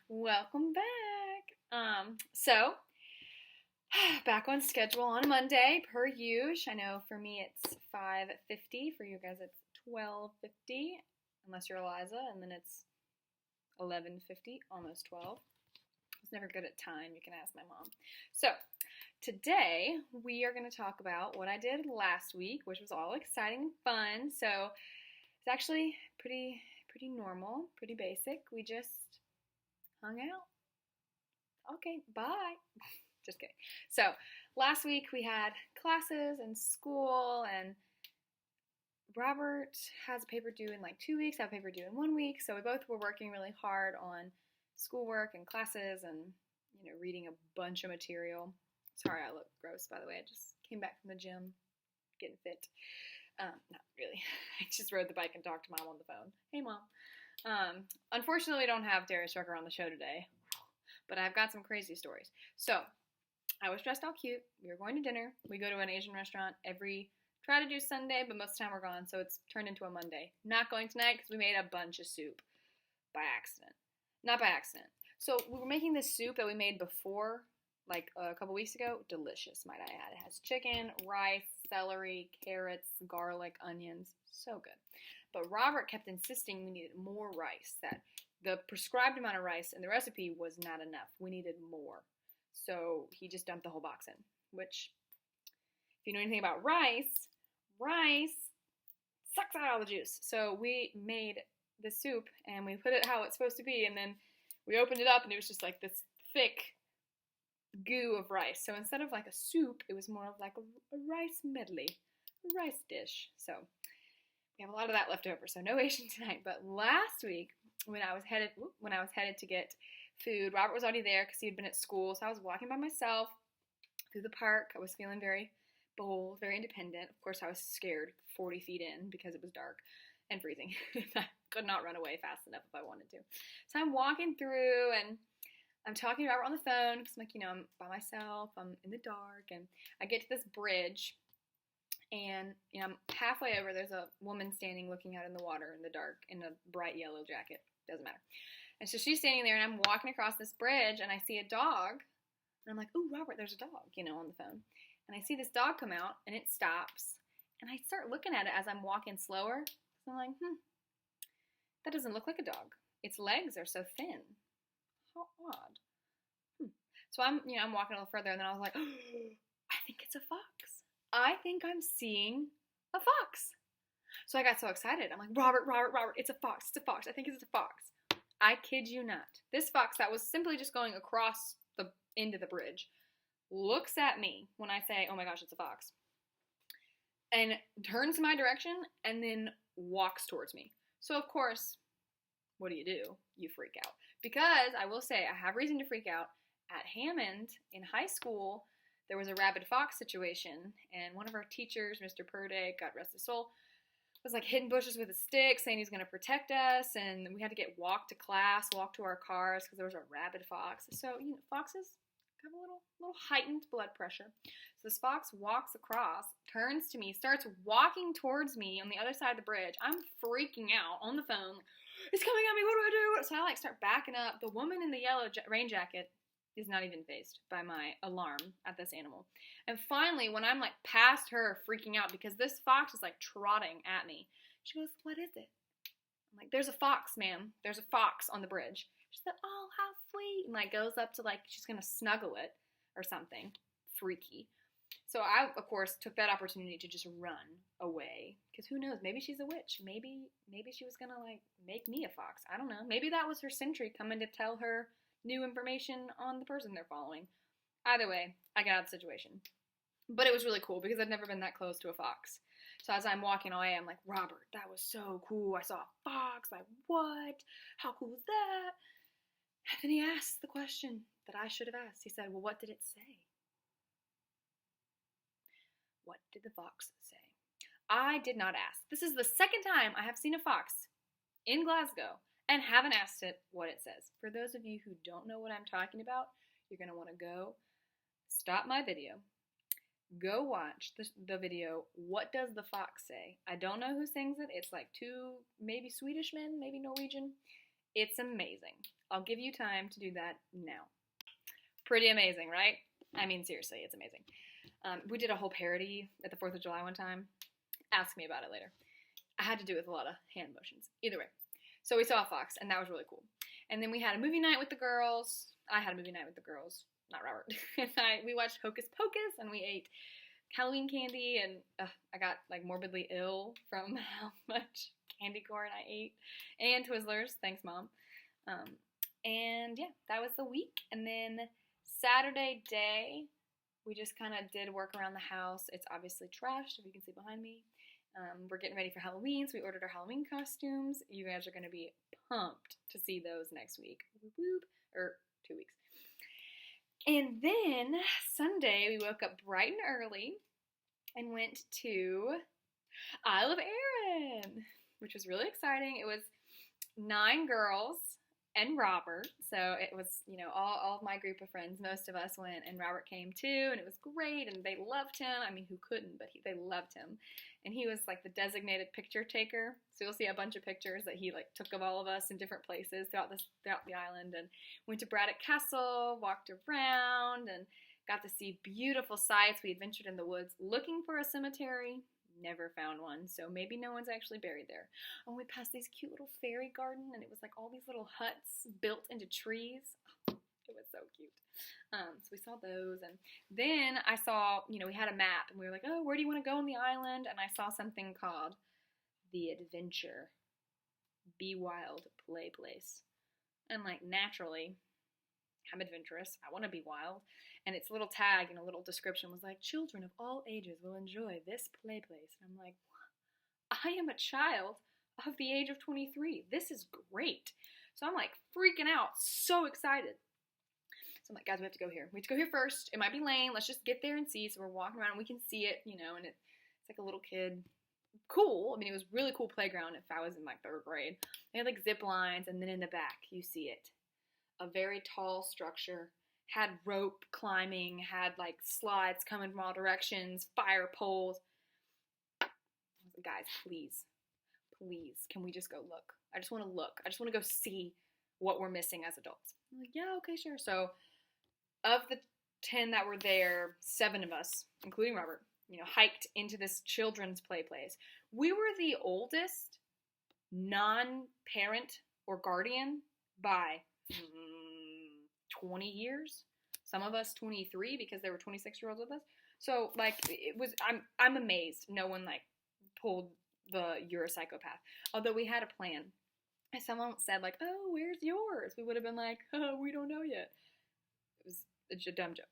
Welcome back. So back on schedule on Monday per usual. I know for me it's 5:50. For you guys it's 12:50, unless you're Eliza, and then it's 11:50, almost 12. I was never good at time. You can ask my mom. So today we are going to talk about what I did last week, which was all exciting and fun. So it's actually pretty normal, pretty basic. We just hung out. Okay, bye. Just kidding. So last week we had classes and school, and Robert has a paper due in like 2 weeks. I have a paper due in 1 week. So we both were working really hard on schoolwork and classes and, reading a bunch of material. Sorry, I look gross, by the way. I just came back from the gym, getting fit. Not really. I just rode the bike and talked to Mom on the phone. Hey, Mom. Unfortunately, we don't have Darius Rucker on the show today, but I've got some crazy stories. So I was dressed all cute. We were going to dinner. We go to an Asian restaurant try to do Sunday, but most of the time we're gone, so it's turned into a Monday. Not going tonight because we made a bunch of soup by accident. Not by accident. So we were making this soup that we made before, like a couple weeks ago. Delicious, might I add. It has chicken, rice, celery, carrots, garlic, onions. So good. But Robert kept insisting we needed more rice, that the prescribed amount of rice in the recipe was not enough. We needed more. So he just dumped the whole box in, which, if you know anything about rice sucks out all the juice. So we made the soup and we put it how it's supposed to be, and then we opened it up and it was just like this thick goo of rice. So instead of like a soup, it was more of like a rice medley, a rice dish. So we have a lot of that left over. So no Asian tonight. But last week, when I was headed to get food, Robert was already there because he had been at school. So I was walking by myself through the park. I was feeling very bold, very independent. Of course, I was scared 40 feet in because it was dark and freezing. I could not run away fast enough if I wanted to. So I'm walking through and I'm talking to Robert on the phone because I'm like, I'm by myself, I'm in the dark, and I get to this bridge, and I'm halfway over. There's a woman standing looking out in the water in the dark in a bright yellow jacket. Doesn't matter. And so she's standing there, and I'm walking across this bridge, and I see a dog, and I'm like, ooh, Robert, there's a dog, on the phone. And I see this dog come out, and it stops, and I start looking at it as I'm walking slower. So I'm like, that doesn't look like a dog. Its legs are so thin. How odd. So I'm walking a little further, and then I was like, I think it's a fox. I think I'm seeing a fox. So I got so excited. I'm like, Robert, it's a fox. It's a fox. I think it's a fox. I kid you not. This fox that was simply just going across the end of the bridge looks at me when I say, oh my gosh, it's a fox, and turns my direction and then walks towards me. So of course, what do? You freak out. Because I will say, I have reason to freak out. At Hammond in high school, there was a rabid fox situation, and one of our teachers, Mr. Purday, God rest his soul, was like hitting bushes with a stick, saying he's going to protect us, and we had to walk to class, walk to our cars, because there was a rabid fox. So, foxes have a little heightened blood pressure. So this fox walks across, turns to me, starts walking towards me on the other side of the bridge. I'm freaking out on the phone. It's coming at me. What do I do? So I start backing up. The woman in the yellow rain jacket is not even fazed by my alarm at this animal. And finally, when I'm past her, freaking out because this fox is trotting at me, she goes, what is it? I'm like, there's a fox, ma'am. There's a fox on the bridge. She said, oh, how sweet. And goes up to she's going to snuggle it or something. Freaky. So I, of course, took that opportunity to just run away. Because who knows? Maybe she's a witch. Maybe she was going to make me a fox. I don't know. Maybe that was her sentry coming to tell her new information on the person they're following. Either way, I got out of the situation. But it was really cool because I'd never been that close to a fox. So as I'm walking away, I'm like, Robert, that was so cool. I saw a fox. What? How cool was that? And then he asked the question that I should have asked. He said, well, what did it say? What did the fox say? I did not ask. This is the second time I have seen a fox in Glasgow and haven't asked it what it says. For those of you who don't know what I'm talking about, you're going to want to go stop my video. Go watch the video, What Does the Fox Say? I don't know who sings it. It's two, maybe Swedish men, maybe Norwegian. It's amazing. I'll give you time to do that now. Pretty amazing, right? I mean, seriously, it's amazing. We did a whole parody at the 4th of July one time. Ask me about it later. I had to do it with a lot of hand motions. Either way. So we saw Fox, and that was really cool. And then we had a movie night with the girls. I had a movie night with the girls, not Robert. We watched Hocus Pocus, and we ate Halloween candy, and I got like morbidly ill from how much candy corn I ate. And Twizzlers. Thanks, Mom. And yeah, that was the week. And then Saturday day, we just kind of did work around the house. It's obviously trashed, if you can see behind me. We're getting ready for Halloween, so we ordered our Halloween costumes. You guys are going to be pumped to see those next week. Whoop, whoop, or 2 weeks. And then Sunday, we woke up bright and early and went to Isle of Arran, which was really exciting. It was 9 girls and Robert, so it was, you know, all of my group of friends. Most of us went, and Robert came too, and it was great, and they loved him. I mean, who couldn't, but they loved him. And he was like the designated picture taker, so you'll see a bunch of pictures that he like took of all of us in different places throughout the island, and went to Braddock Castle, walked around, and got to see beautiful sights. We adventured in the woods looking for a cemetery. Never found one, so maybe no one's actually buried there. And we passed this cute little fairy garden, and it was like all these little huts built into trees. Oh, it was so cute. So we saw those, and then I saw, you know, we had a map, and we were like, oh, where do you want to go on the island? And I saw something called The Adventure Be Wild Play Place. And like, naturally, I'm adventurous. I want to be wild. And its little tag and a little description was like, children of all ages will enjoy this play place. And I'm like, I am a child of the age of 23. This is great. So I'm like freaking out, so excited. So I'm like, guys, we have to go here. We have to go here first. It might be lame. Let's just get there and see. So we're walking around and we can see it, you know, and it's like a little kid. Cool. I mean, it was really cool playground if I was in like 3rd grade. They had like zip lines, and then in the back, you see it. A very tall structure, had rope climbing, had like slides coming from all directions, fire poles. Guys, please, can we just go look? I just want to look. I just want to go see what we're missing as adults. I'm like, yeah, okay, sure. So of the 10 that were there, 7 of us, including Robert, you know, hiked into this children's play place. We were the oldest non-parent or guardian by 20 years. Some of us 23 because there were 26-year-olds with us. So like it was, I'm amazed no one like pulled the you're a psychopath. Although we had a plan. If someone said like, oh, where's yours? We would have been like, oh, we don't know yet. It was a dumb joke.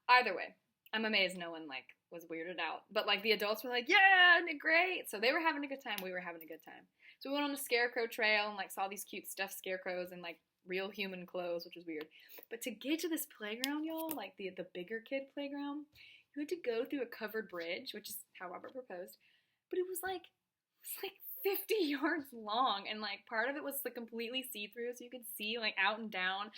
Either way, I'm amazed no one like was weirded out. But like the adults were like, yeah, great. So they were having a good time. We were having a good time. So we went on the scarecrow trail and like saw these cute stuffed scarecrows and like real human clothes, which was weird. But to get to this playground, y'all, like the bigger kid playground, you had to go through a covered bridge, which is how Robert proposed. But it was like 50 yards long, and like part of it was like completely see-through, so you could see like out and down.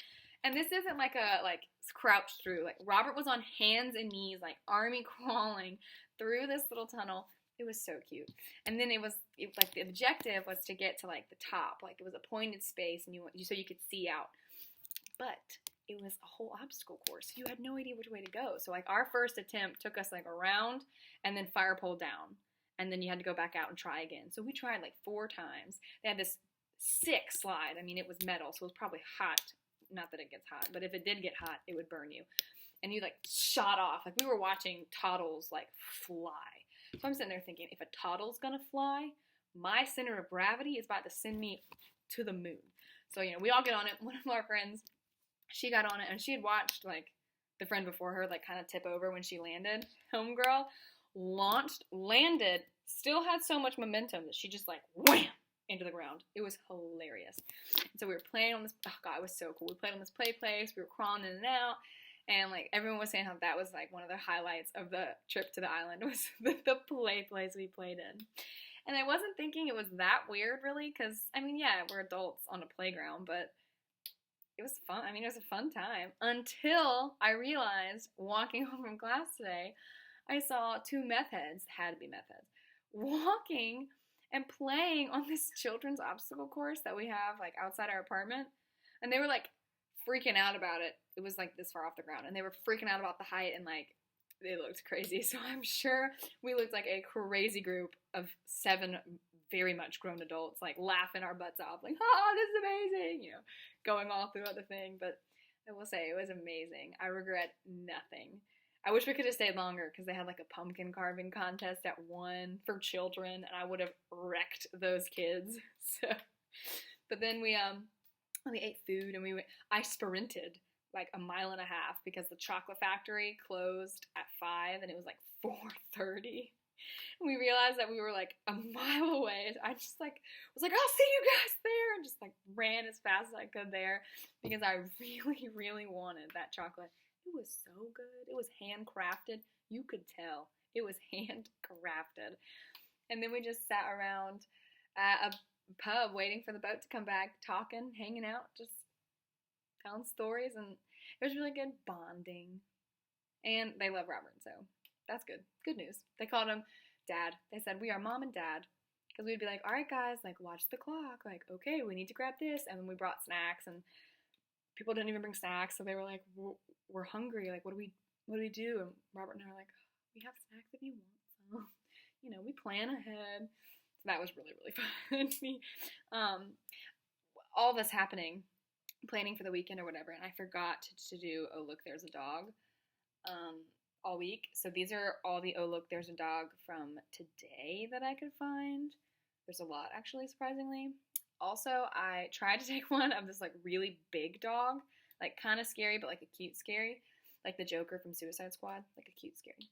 And this isn't like a like crouched through. Like Robert was on hands and knees, like army crawling through this little tunnel. It was so cute. And then it was like the objective was to get to like the top. Like it was a pointed space, and so you could see out. But it was a whole obstacle course. You had no idea which way to go. So like our first attempt took us like around and then fire pole down. And then you had to go back out and try again. So we tried like 4 times. They had this sick slide. I mean, it was metal, so it was probably hot. Not that it gets hot, but if it did get hot, it would burn you. And you like shot off. Like we were watching toddles like fly. So I'm sitting there thinking, if a toddle's gonna fly, my center of gravity is about to send me to the moon. So, you know, we all get on it. One of our friends, she got on it, and she had watched like the friend before her like kind of tip over when she landed. Homegirl launched, landed, still had so much momentum that she just like wham into the ground. It was hilarious. And so we were playing on this, oh god, it was so cool. We played on this play place, we were crawling in and out, and like everyone was saying how that was like one of the highlights of the trip to the island was the play place we played in. And I wasn't thinking it was that weird really, because I mean, yeah, we're adults on a playground, but it was fun. I mean, it was a fun time until I realized walking home from class today, I saw 2 meth heads, had to be meth heads, walking and playing on this children's obstacle course that we have like outside our apartment. And they were like freaking out about it. It was like this far off the ground, and they were freaking out about the height, and like they looked crazy. So I'm sure we looked like a crazy group of 7 very much grown adults, like laughing our butts off, like, oh, this is amazing, you know, going all throughout the thing. But I will say it was amazing. I regret nothing. I wish we could have stayed longer because they had like a pumpkin carving contest at 1 for children, and I would have wrecked those kids. So, but then we ate food, and I sprinted like a mile and a half because the chocolate factory closed at 5 and it was like 4:30. And we realized that we were like a mile away. I just like was like, I'll see you guys there, and just like ran as fast as I could there because I really, really wanted that chocolate. It was so good. It was handcrafted. You could tell it was handcrafted. And then we just sat around at a pub waiting for the boat to come back, talking, hanging out, just telling stories, and it was really good bonding. And they love Robert, so that's good. Good news. They called him Dad. They said, we are Mom and Dad. Because we'd be like, all right, guys, like, watch the clock. Like, okay, we need to grab this. And then we brought snacks, and people didn't even bring snacks. So they were like, we're hungry. Like, what do we do? And Robert and I were like, we have snacks if you want some. You know, we plan ahead. So that was really, really funny. All this happening, planning for the weekend or whatever, and I forgot to do Oh Look There's a Dog all week. So these are all the Oh Look There's a Dog from today that I could find. There's a lot, actually, surprisingly. Also, I tried to take one of this like really big dog, like kind of scary, but like a cute scary, like the Joker from Suicide Squad, like a cute scary.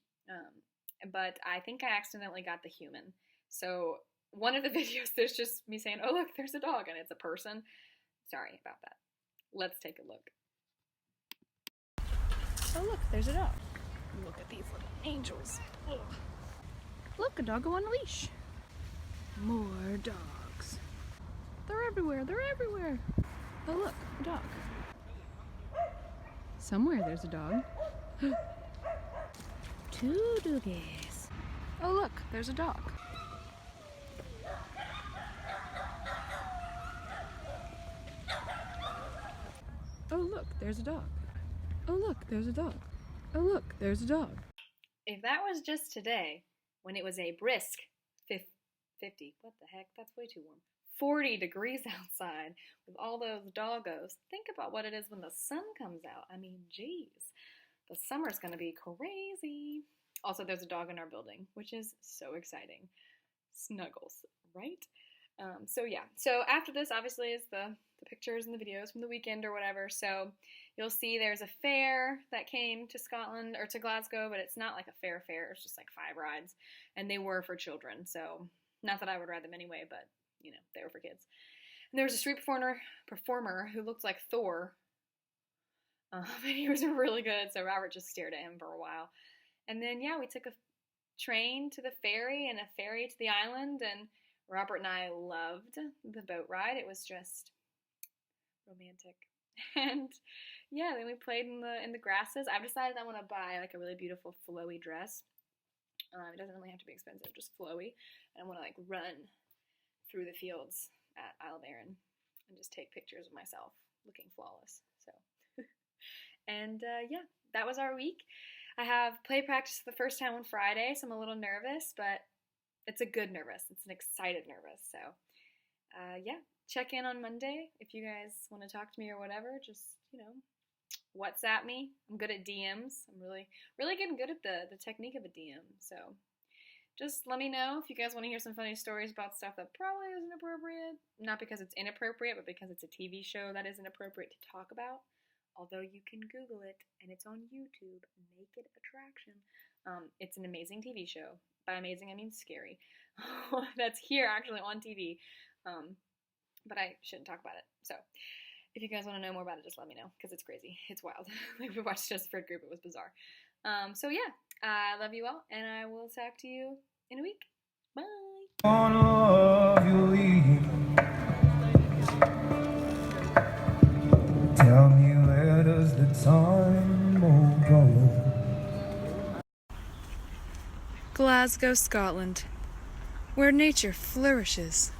But I think I accidentally got the human. So one of the videos, there's just me saying, oh, look, there's a dog, and it's a person. Sorry about that. Let's take a look. Oh, look, there's a dog. Look at these little angels. Ugh. Look, a doggo on a leash. More dogs. They're everywhere. They're everywhere. Oh, look, a dog. Somewhere there's a dog. 2 doggies. Oh, look, there's a dog. Oh, look, there's a dog. Oh, look, there's a dog. Oh, look, there's a dog. If that was just today, when it was a brisk 50, what the heck, that's way too warm, 40 degrees outside with all those doggos, think about what it is when the sun comes out. I mean, geez, the summer's going to be crazy. Also, there's a dog in our building, which is so exciting. Snuggles, right? So yeah, so after this obviously is the pictures and the videos from the weekend or whatever. So you'll see there's a fair that came to Scotland or to Glasgow, but it's not like a fair, it's just like 5 rides, and they were for children. So not that I would ride them anyway, but you know, they were for kids. And there was a street performer who looked like Thor, and he was really good. So Robert just stared at him for a while, and then yeah, we took a train to the ferry and a ferry to the island, and Robert and I loved the boat ride. It was just romantic. And yeah, then we played in the grasses. I've decided I want to buy like a really beautiful flowy dress. It doesn't really have to be expensive, just flowy. And I want to like run through the fields at Isle of Arran and just take pictures of myself looking flawless. So, and yeah, that was our week. I have play practice for the first time on Friday, so I'm a little nervous, but it's a good nervous. It's an excited nervous. So, yeah, check in on Monday if you guys want to talk to me or whatever. Just, you know, WhatsApp me. I'm good at DMs. I'm really, really getting good at the technique of a DM. So, just let me know if you guys want to hear some funny stories about stuff that probably isn't appropriate. Not because it's inappropriate, but because it's a TV show that isn't appropriate to talk about. Although you can Google it, and it's on YouTube, Naked Attraction. It's an amazing TV show. By amazing, I mean scary. That's here, actually, on TV. But I shouldn't talk about it. So, if you guys want to know more about it, just let me know, because it's crazy. It's wild. Like, we watched Just Fred Group. It was bizarre. So, yeah, I love you all, and I will talk to you in a week. Bye! Tell me, where does the time go? Glasgow, Scotland, where nature flourishes.